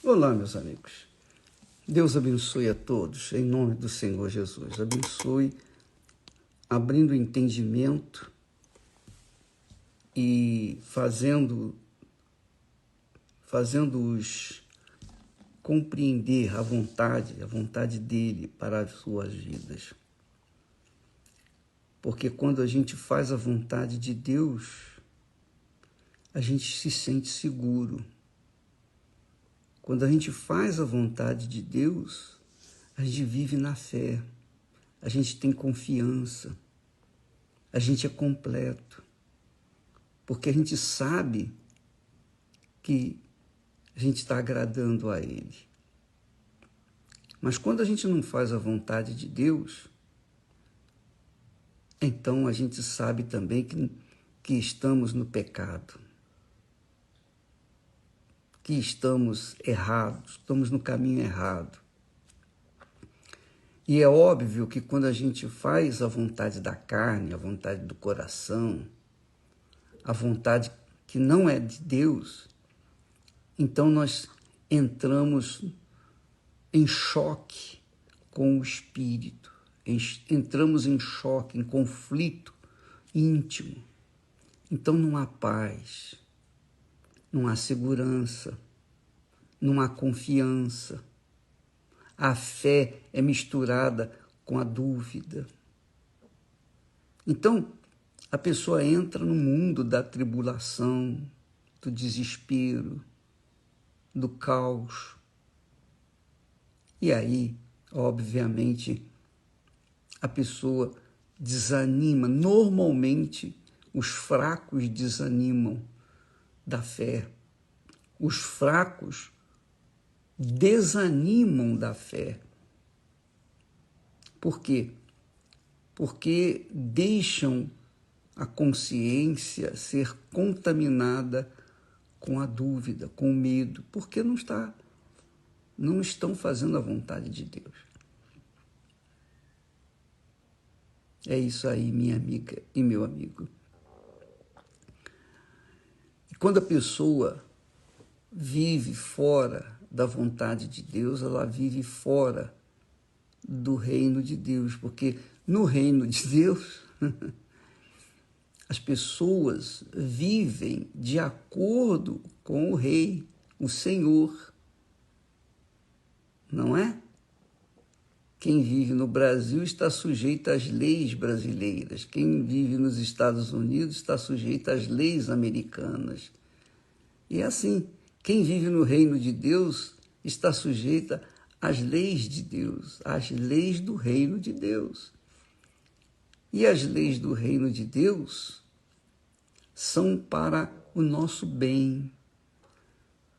Olá, meus amigos. Deus abençoe a todos, em nome do Senhor Jesus. Abençoe, abrindo o entendimento e fazendo-os compreender a vontade dEle para as suas vidas. Porque quando a gente faz a vontade de Deus, a gente se sente seguro. Quando a gente faz a vontade de Deus, a gente vive na fé, a gente tem confiança, a gente é completo, porque a gente sabe que a gente está agradando a Ele. Mas quando a gente não faz a vontade de Deus, então a gente sabe também que estamos no pecado, que estamos errados, estamos no caminho errado. E é óbvio que quando a gente faz a vontade da carne, a vontade do coração, a vontade que não é de Deus, então nós entramos em choque com o espírito, entramos em choque, em conflito íntimo. Então não há paz, não há segurança, não há confiança. A fé é misturada com a dúvida. Então, a pessoa entra no mundo da tribulação, do desespero, do caos. E aí, obviamente, a pessoa desanima. Normalmente, os fracos desanimam da fé. Os fracos desanimam da fé. Por quê? Porque deixam a consciência ser contaminada com a dúvida, com o medo, porque não estão fazendo a vontade de Deus. É isso aí, minha amiga e meu amigo. E quando a pessoa vive fora da vontade de Deus, ela vive fora do reino de Deus, porque no reino de Deus as pessoas vivem de acordo com o rei, o Senhor, não é? Quem vive no Brasil está sujeito às leis brasileiras, quem vive nos Estados Unidos está sujeito às leis americanas. E é assim, quem vive no reino de Deus está sujeita às leis de Deus, às leis do reino de Deus. E as leis do reino de Deus são para o nosso bem,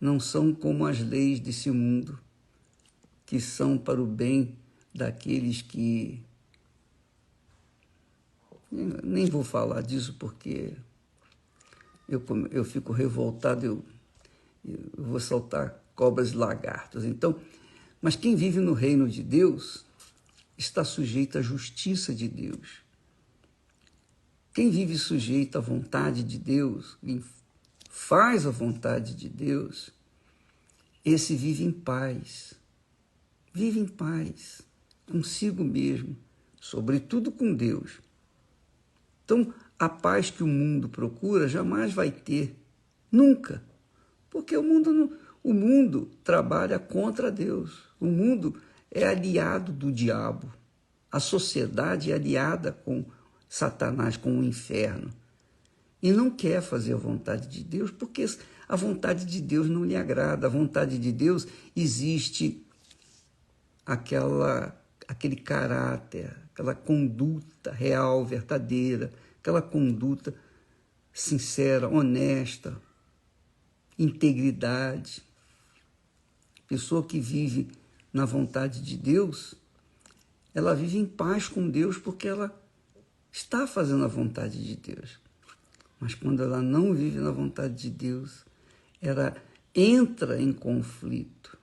não são como as leis desse mundo, que são para o bem daqueles que... Nem vou falar disso porque eu fico revoltado, eu vou soltar cobras e lagartos. Então, mas quem vive no reino de Deus está sujeito à justiça de Deus. Quem vive sujeito à vontade de Deus, quem faz a vontade de Deus, esse vive em paz. Vive em paz, consigo mesmo, sobretudo com Deus. Então, a paz que o mundo procura jamais vai ter, nunca, porque o mundo trabalha contra Deus. O mundo é aliado do diabo. A sociedade é aliada com Satanás, com o inferno. E não quer fazer a vontade de Deus, porque a vontade de Deus não lhe agrada. A vontade de Deus existe aquele caráter, aquela conduta real, verdadeira, aquela conduta sincera, honesta, integridade. Pessoa que vive na vontade de Deus, ela vive em paz com Deus porque ela está fazendo a vontade de Deus. Mas quando ela não vive na vontade de Deus, ela entra em conflito.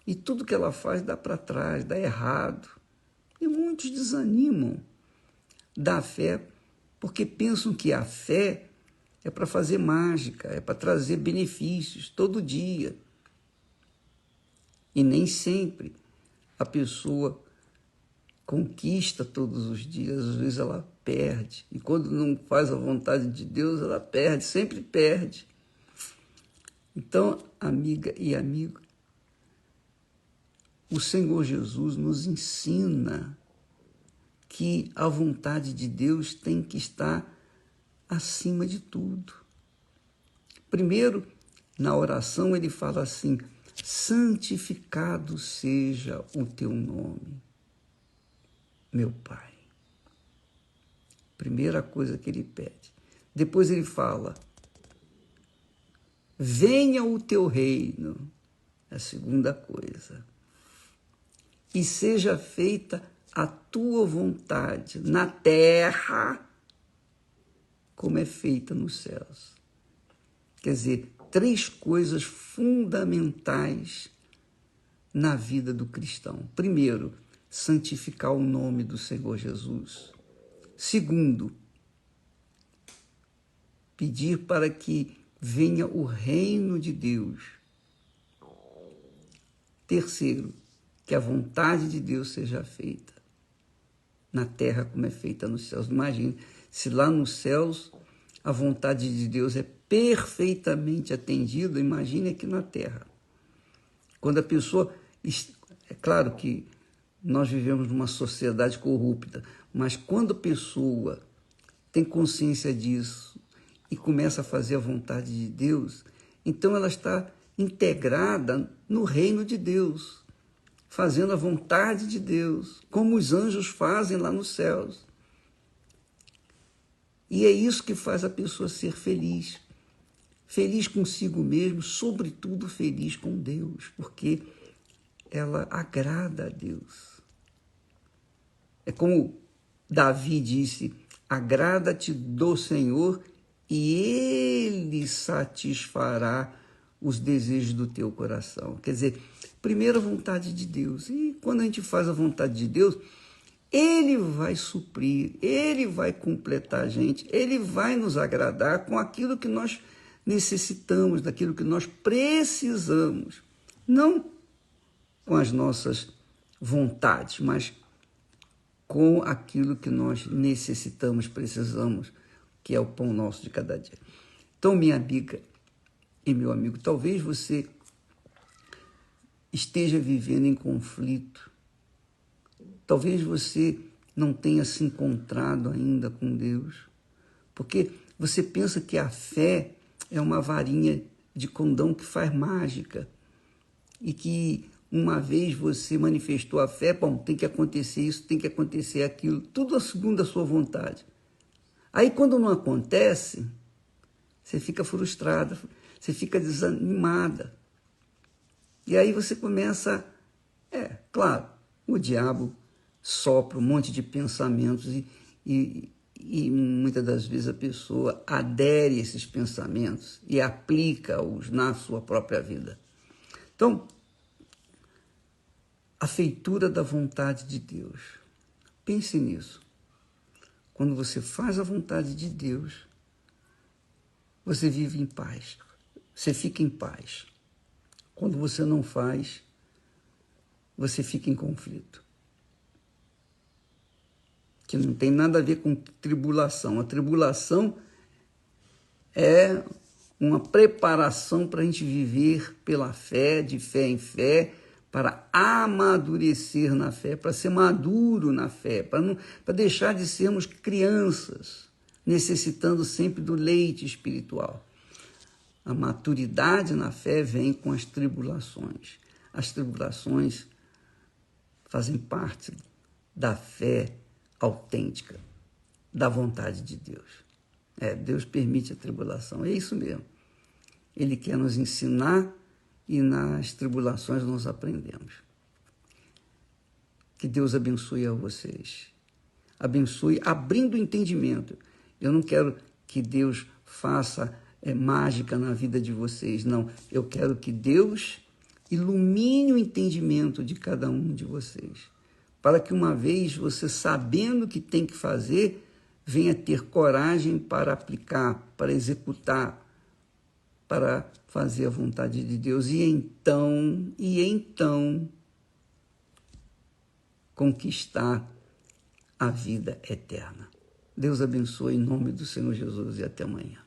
E tudo que ela faz dá para trás, dá errado. E muitos desanimam da fé, porque pensam que a fé é para fazer mágica, é para trazer benefícios todo dia. E nem sempre a pessoa conquista todos os dias, às vezes ela perde. E quando não faz a vontade de Deus, ela perde, sempre perde. Então, amiga e amigo, o Senhor Jesus nos ensina que a vontade de Deus tem que estar acima de tudo. Primeiro, na oração, ele fala assim: santificado seja o teu nome, meu Pai. Primeira coisa que ele pede. Depois ele fala: venha o teu reino. A segunda coisa. E seja feita a tua vontade na terra, como é feita nos céus. Quer dizer, 3 coisas fundamentais na vida do cristão. Primeiro, santificar o nome do Senhor Jesus. Segundo, pedir para que venha o reino de Deus. Terceiro, que a vontade de Deus seja feita na terra como é feita nos céus. Imagine, se lá nos céus a vontade de Deus é perfeitamente atendida, imagine aqui na terra. Quando a pessoa... É claro que nós vivemos numa sociedade corrupta, mas quando a pessoa tem consciência disso e começa a fazer a vontade de Deus, então ela está integrada no reino de Deus, fazendo a vontade de Deus, como os anjos fazem lá nos céus. E é isso que faz a pessoa ser feliz. Feliz consigo mesmo, sobretudo feliz com Deus, porque ela agrada a Deus. É como Davi disse: agrada-te do Senhor e Ele satisfará os desejos do teu coração. Quer dizer, primeiro a vontade de Deus. E quando a gente faz a vontade de Deus, Ele vai suprir, Ele vai completar a gente, Ele vai nos agradar com aquilo que nós necessitamos, daquilo que nós precisamos. Não com as nossas vontades, mas com aquilo que nós necessitamos, precisamos, que é o pão nosso de cada dia. Então, minha amiga e meu amigo, talvez você esteja vivendo em conflito, talvez você não tenha se encontrado ainda com Deus, porque você pensa que a fé é uma varinha de condão que faz mágica e que uma vez você manifestou a fé, bom, tem que acontecer isso, tem que acontecer aquilo, tudo segundo a sua vontade. Aí quando não acontece, você fica frustrada, você fica desanimada. E aí você começa, claro, o diabo sopra um monte de pensamentos e muitas das vezes a pessoa adere a esses pensamentos e aplica-os na sua própria vida. Então, a feitura da vontade de Deus. Pense nisso. Quando você faz a vontade de Deus, você vive em paz. Você fica em paz. Quando você não faz, você fica em conflito. Que não tem nada a ver com tribulação. A tribulação é uma preparação para a gente viver pela fé, de fé em fé, para amadurecer na fé, para ser maduro na fé, para deixar de sermos crianças, necessitando sempre do leite espiritual. A maturidade na fé vem com as tribulações. As tribulações fazem parte da fé autêntica, da vontade de Deus. Deus permite a tribulação, é isso mesmo. Ele quer nos ensinar e nas tribulações nós aprendemos. Que Deus abençoe a vocês. Abençoe abrindo o entendimento. Eu não quero que Deus faça mágica na vida de vocês, não. Eu quero que Deus ilumine o entendimento de cada um de vocês, para que uma vez você, sabendo o que tem que fazer, venha ter coragem para aplicar, para executar, para fazer a vontade de Deus e então conquistar a vida eterna. Deus abençoe em nome do Senhor Jesus e até amanhã.